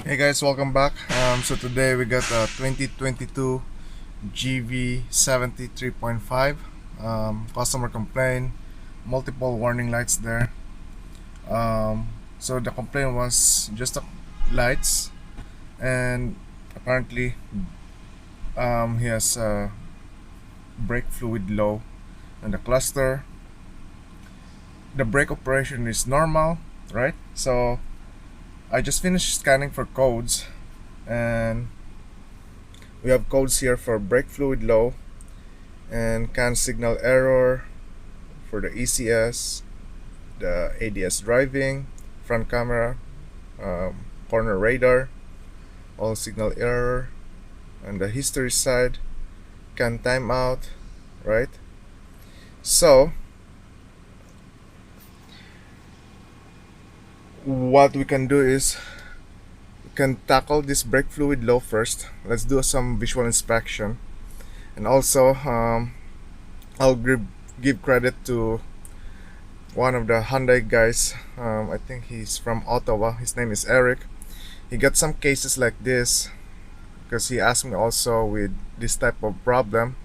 Hey guys, welcome back. So today we got a 2022 Gv70 3.5. Customer complaint, multiple warning lights there. So the complaint was just the lights, and apparently he has brake fluid low in the cluster. The brake operation is normal, right? So I just finished scanning for codes, and we have codes here for brake fluid low and CAN signal error for the ECS, the ADS driving, front camera, corner radar, all signal error, and the history side, CAN timeout, right? So what we can do is we can tackle this brake fluid low first. Let's do some visual inspection, and also I'll give credit to one of the Hyundai guys. I think he's from Ottawa. His name is Eric. He got some cases like this because he asked me also with this type of problem,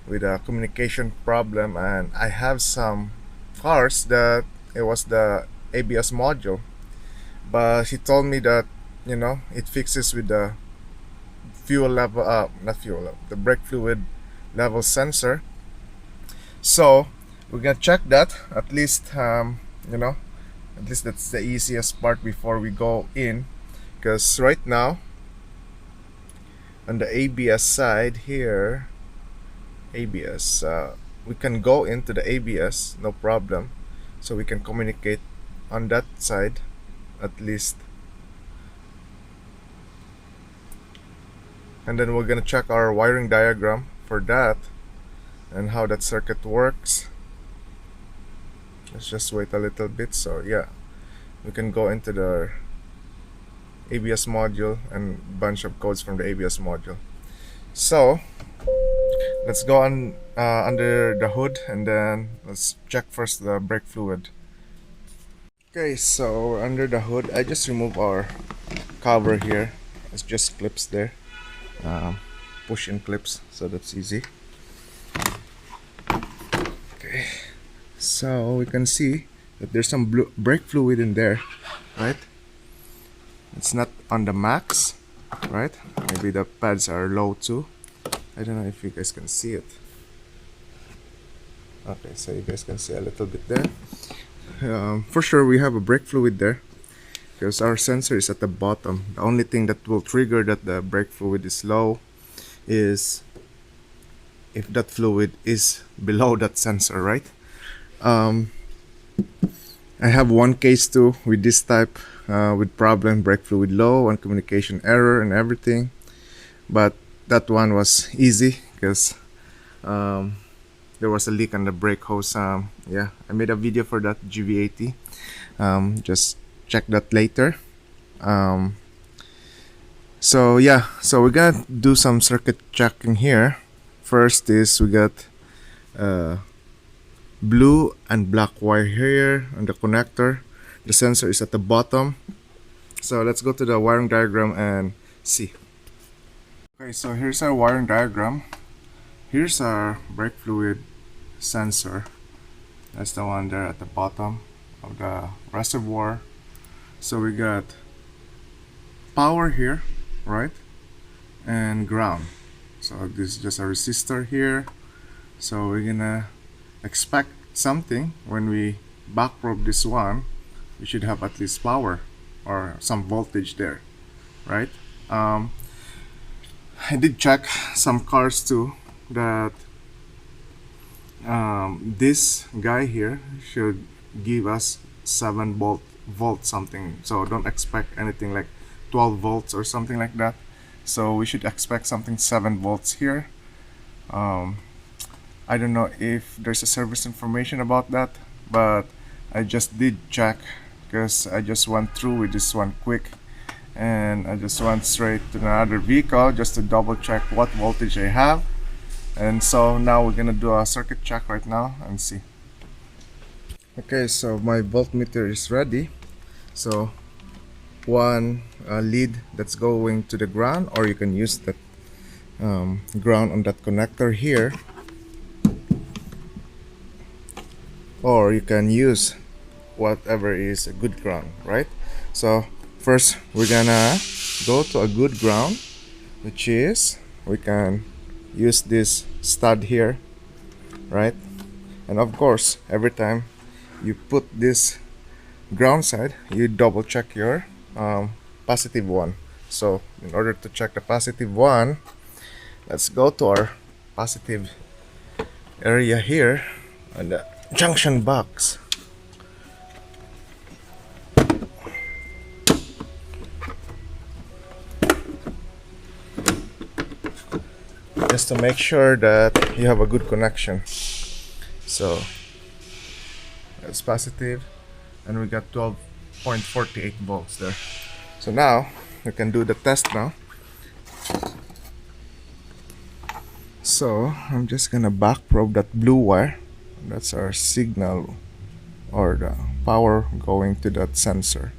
with a communication problem, and I have some cars that it was the ABS module, but he told me that it fixes with the fuel level, not fuel level, the brake fluid level sensor. So we're gonna check that at least. At least that's the easiest part before we go in, because right now on the ABS side here, ABS, we can go into the ABS, no problem. So we can communicate on that side at least, and then we're gonna check our wiring diagram for that and how that circuit works. Let's just wait a little bit. So yeah, we can go into the ABS module and bunch of codes from the ABS module. So let's go on under the hood, and then let's check first the brake fluid. Okay, so under the hood, I just remove our cover here. It's just clips there, push-in clips, so that's easy. Okay, so we can see that there's some brake fluid in there, right? It's not on the max, right? Maybe the pads are low too. I don't know if you guys can see it. Okay, so you guys can see a little bit there. For sure we have a brake fluid there because our sensor is at the bottom. The only thing that will trigger that the brake fluid is low is if that fluid is below that sensor, right? I have one case too with this type, with problem, brake fluid low and communication error and everything, but that one was easy because there was a leak on the brake hose. Yeah, I made a video for that, Gv80. Just check that later. So yeah, so we're gonna do some circuit checking here. First is we got blue and black wire here on the connector. The sensor is at the bottom. So let's go to the wiring diagram and see. Okay, so here's our wiring diagram. Here's our brake fluid sensor. That's the one there at the bottom of the reservoir. So we got power here, right? And ground. So this is just a resistor here. So we're gonna expect something when we back probe this one. We should have at least power or some voltage there, right? I did check some cars too that this guy here should give us 7 volt something, so don't expect anything like 12 volts or something like that. So we should expect something 7 volts here. I don't know if there's a service information about that, but I just did check because I just went through with this one quick, and I just went straight to another vehicle just to double check what voltage I have. And so now we're gonna do a circuit check right now and see. Okay, so my voltmeter is ready. So one lead that's going to the ground, or you can use that ground on that connector here, or you can use whatever is a good ground, right? So first we're gonna go to a good ground, which is we can use this stud here, right? And of course, every time you put this ground side, you double check your positive one. So in order to check the positive one, let's go to our positive area here on the junction box. Just to make sure that you have a good connection. So that's positive, and we got 12.48 volts there. So now we can do the test now. So I'm just gonna back probe that blue wire. That's our signal or the power going to that sensor.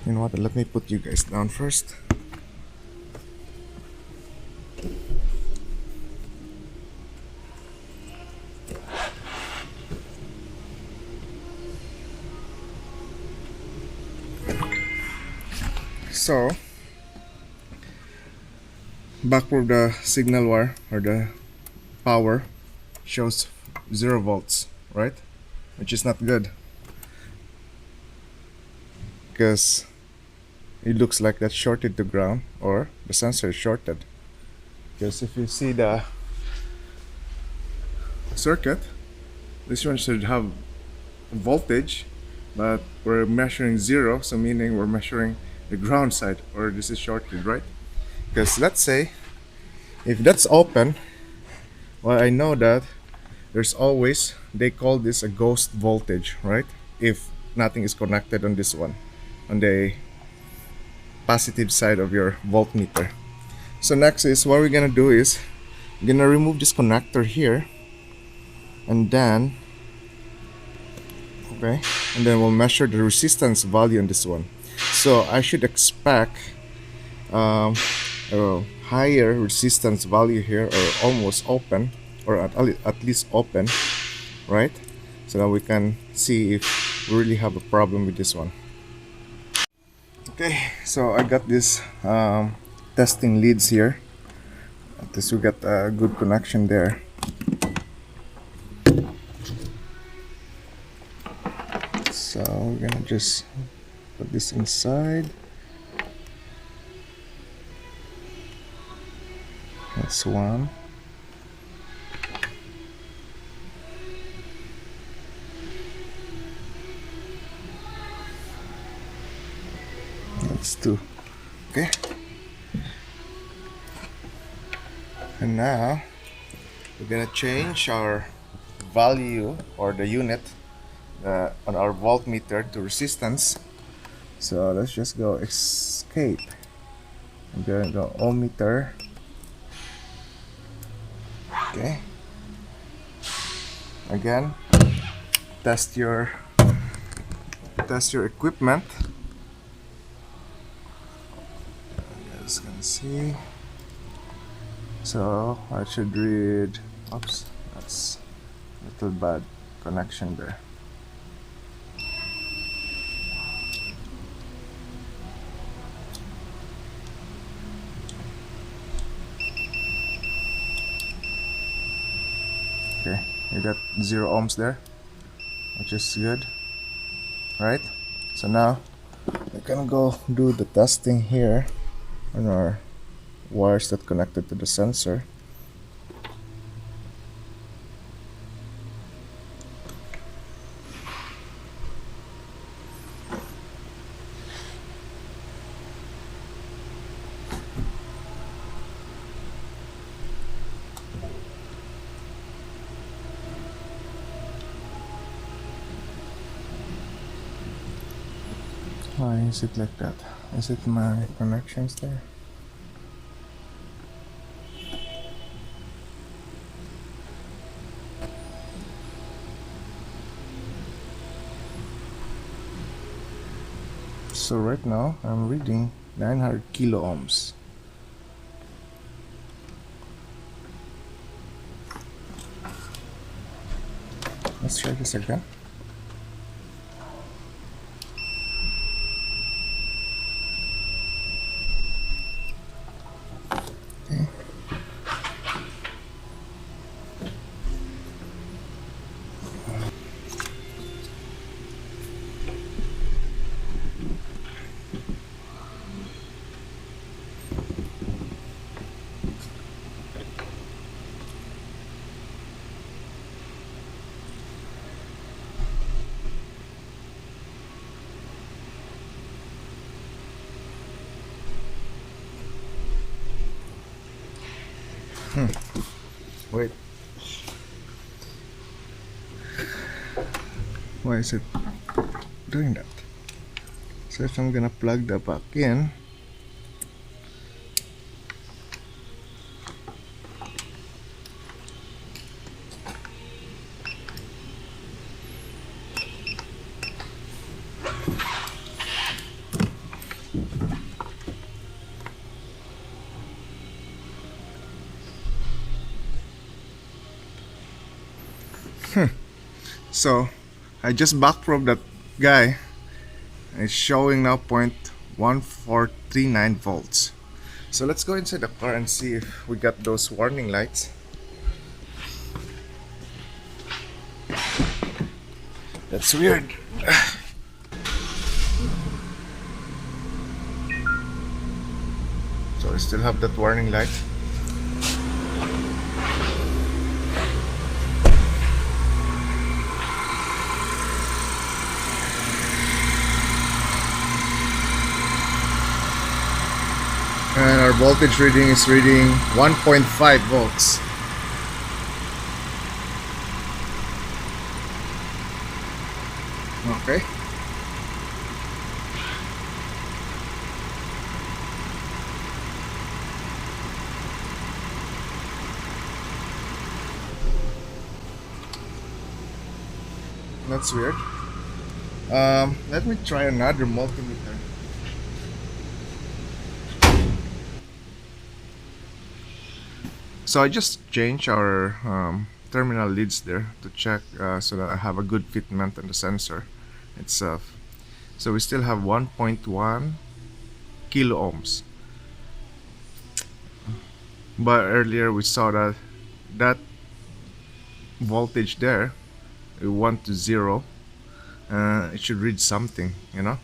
You know what, let me put you guys down first. So back probe the signal wire or the power shows 0 volts, right? Which is not good, because it looks like that's shorted to ground, or the sensor is shorted. Because if you see the circuit, this one should have voltage, but we're measuring 0, so meaning we're measuring the ground side, or this is shorted, right? Because let's say if that's open, well, I know that there's always, they call this a ghost voltage, right? If nothing is connected on this one, on the positive side of your voltmeter. So next is what we're gonna do is we're gonna remove this connector here, and then we'll measure the resistance value on this one. So I should expect a higher resistance value here, or almost open, or at least open, right? So that we can see if we really have a problem with this one. Okay, so I got this testing leads here. At least we got a good connection there. So we're gonna just put this inside. That's one. That's two. Okay. And now we're gonna change our value, or the unit on our voltmeter, to resistance. So let's just go escape. I'm gonna go ohmmeter. Okay. Again, test your equipment. You guys can see. So I should read. Oops, that's a little bad connection there. Okay, you got 0 ohms there, which is good, right? So now we can go do the testing here on our wires that connected to the sensor. Why is it like that? Is it my connections there? So right now I'm reading 900 kilo ohms. Let's try this again. Okay. Wait. Why is it doing that? So if I'm gonna plug that back in, so I just backprobed that guy. It's showing now 0.1439 volts. So let's go inside the car and see if we got those warning lights. That's weird. So I still have that warning light. And our voltage reading is reading 1.5 volts. Okay. That's weird. Let me try another multimeter. So I just changed our terminal leads there to check so that I have a good fitment on the sensor itself. So we still have 1.1 kilo ohms. But earlier we saw that voltage there, it went to 0. It should read something, you know.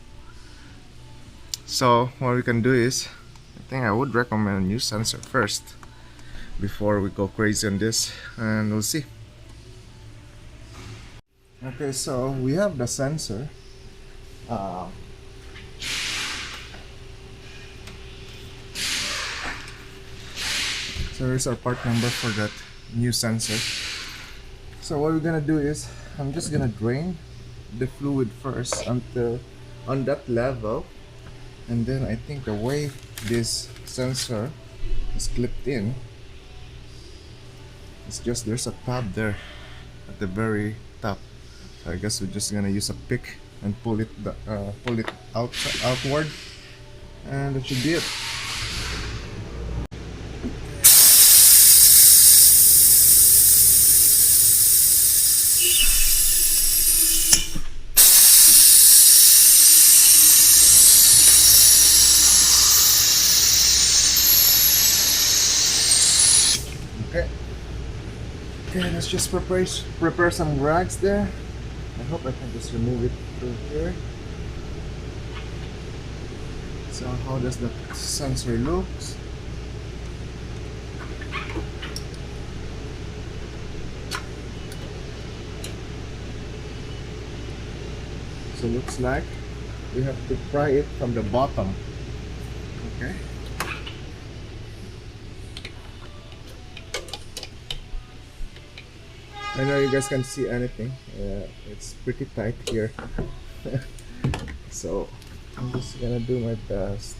So what we can do is, I think I would recommend a new sensor first before we go crazy on this, and we'll see. Okay, so we have the sensor. So here's our part number for that new sensor. So what we're gonna do is, I'm just gonna drain the fluid first until on that level, and then I think the way this sensor is clipped in, it's just there's a tab there at the very top. So I guess we're just gonna use a pick and pull it outward, and that should be it. Okay. Okay, let's just prepare some rags there. I hope I can just remove it through here. So how does the sensor look? So looks like we have to pry it from the bottom. Okay. I know you guys can't see anything. It's pretty tight here. So I'm just gonna do my best.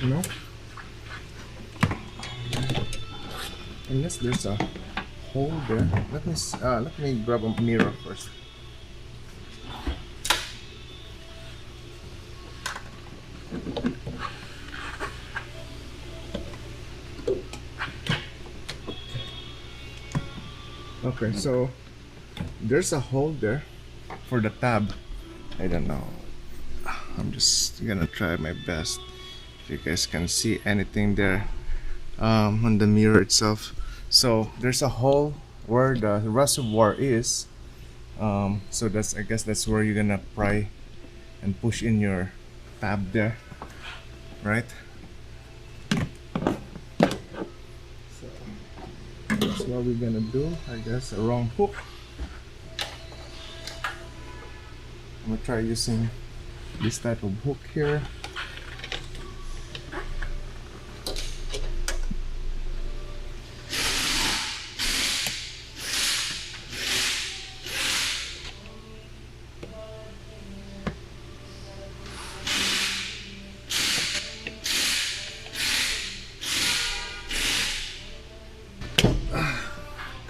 No, unless there's a hole there. Let me grab a mirror first. Okay, so there's a hole there for the tab. I don't know. I'm just gonna try my best. If you guys can see anything there on the mirror itself. So there's a hole where the reservoir is. So that's, I guess that's where you're gonna pry and push in your tab there, right? So that's what we're gonna do. I guess a wrong hook. I'm gonna try using this type of hook here.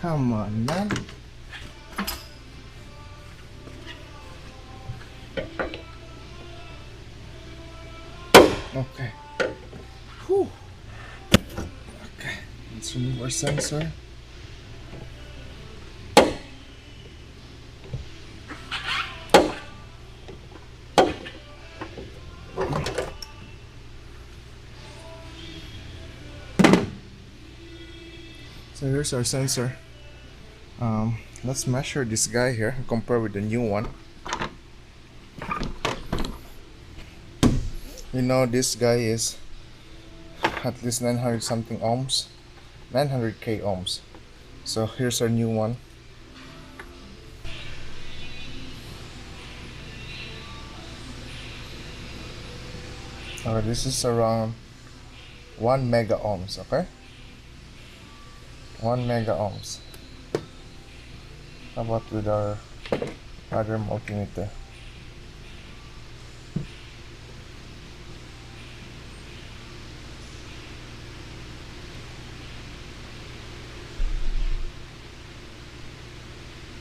Come on, man. Okay. Whew. Okay. Let's remove our sensor. So here's our sensor. Let's measure this guy here and compare with the new one. You know, this guy is at least 900 something ohms, 900k ohms. So here's our new one. This is around 1 mega ohms, okay? 1 mega ohms. How about with our other multimeter?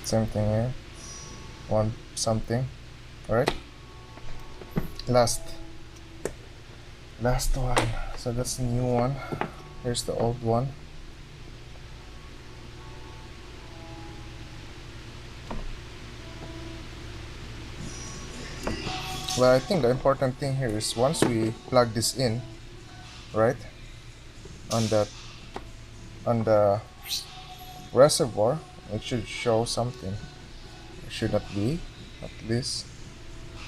Same thing here. 1 something. Alright? Last one. So that's the new one. Here's the old one. Well, I think the important thing here is once we plug this in, right, on the reservoir, it should show something. It should not be, at least.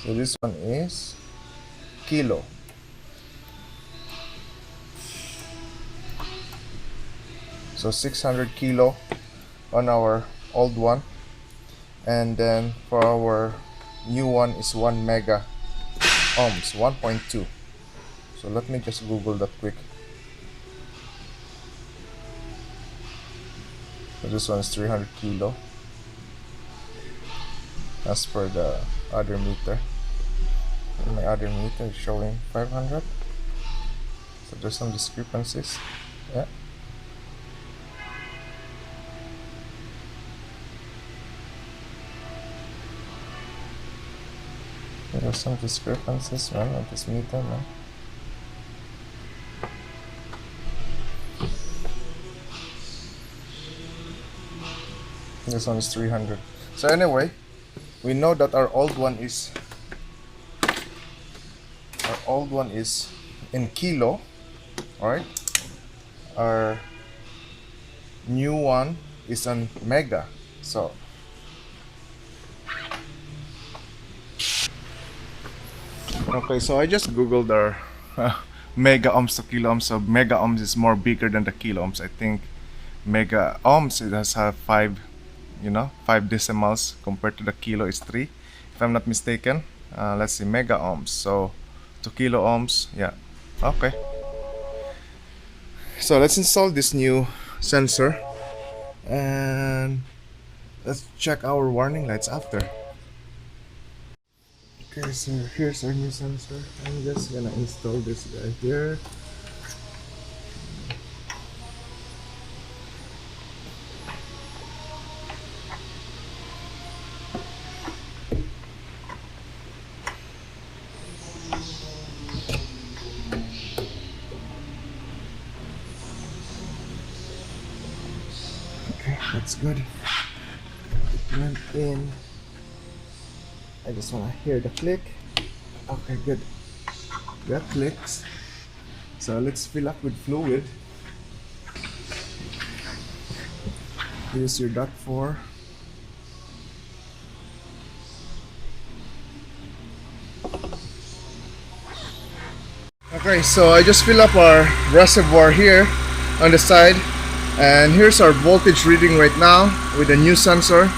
So this one is kilo. So 600 kilo on our old one, and then for our new one is 1 mega ohms, 1.2. So let me just Google that quick. So this one is 300 kilo as per the other meter. And my other meter is showing 500. So there's some discrepancies. Yeah. There are some discrepancies, man, on this meter, man. This one is 300. So anyway, we know that our old one is in kilo, alright? Our new one is on mega. So okay, so I just googled our mega ohms to kilo ohms. So mega ohms is more bigger than the kilo ohms. I think mega ohms, it has 5 decimals compared to the kilo is 3, if I'm not mistaken. Let's see, mega ohms, so to kilo ohms, yeah. Okay, so let's install this new sensor and let's check our warning lights after. Okay, so here's our new sensor. I'm just gonna install this guy here. Okay, that's good. It went in. I just wanna hear the click. Okay, good. That clicks. So let's fill up with fluid. Use your dot 4. Okay, so I just fill up our reservoir here on the side, and here's our voltage reading right now with the new sensor.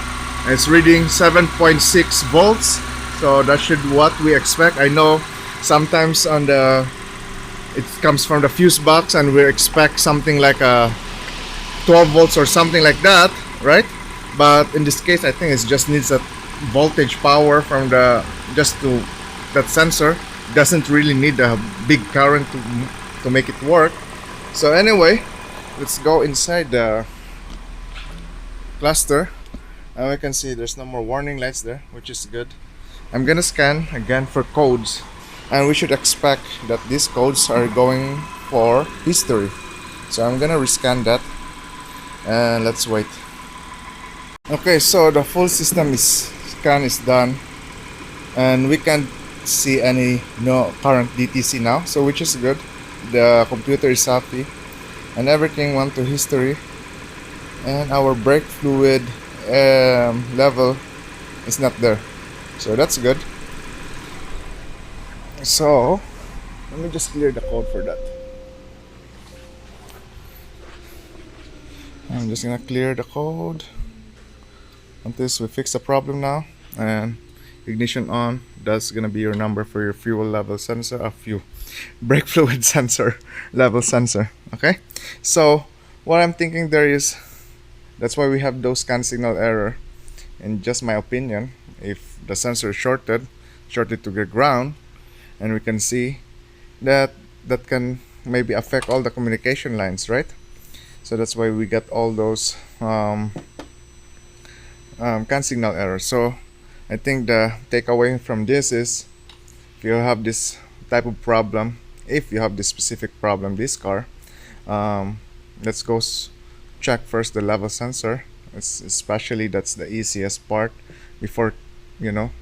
It's reading 7.6 volts, so that should what we expect. I know sometimes on the it comes from the fuse box and we expect something like a 12 volts or something like that, right? But in this case I think it just needs a voltage power from the just to that sensor. Doesn't really need a big current to make it work. So anyway, let's go inside the cluster, and we can see there's no more warning lights there, which is good. I'm gonna scan again for codes, and we should expect that these codes are going for history. So I'm gonna rescan that, and let's wait. Okay, so the full system scan is done, and we can't see any no current DTC now, so which is good. The computer is happy, and everything went to history, and our brake fluid level is not there, so that's good. So let me just clear the code for that. I'm just gonna clear the code until we fix the problem now. And ignition on, that's gonna be your number for your fuel level sensor, brake fluid sensor level sensor. Okay, so what I'm thinking there is, that's why we have those scan signal error. In just my opinion, if the sensor is shorted to the ground, and we can see that can maybe affect all the communication lines, right? So that's why we get all those scan signal errors. So I think the takeaway from this is, if you have this type of problem, if you have this specific problem, this car, let's go check first the level sensor. Especially that's the easiest part before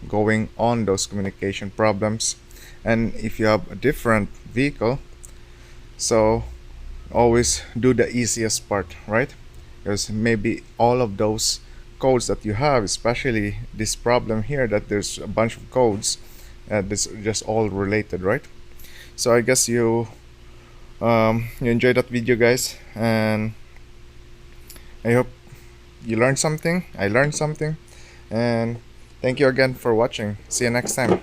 going on those communication problems. And if you have a different vehicle, so always do the easiest part, right? Because maybe all of those codes that you have, especially this problem here, that there's a bunch of codes that's just all related, right? So I guess you enjoyed that video, guys, and I hope you learned something. I learned something, and thank you again for watching. See you next time.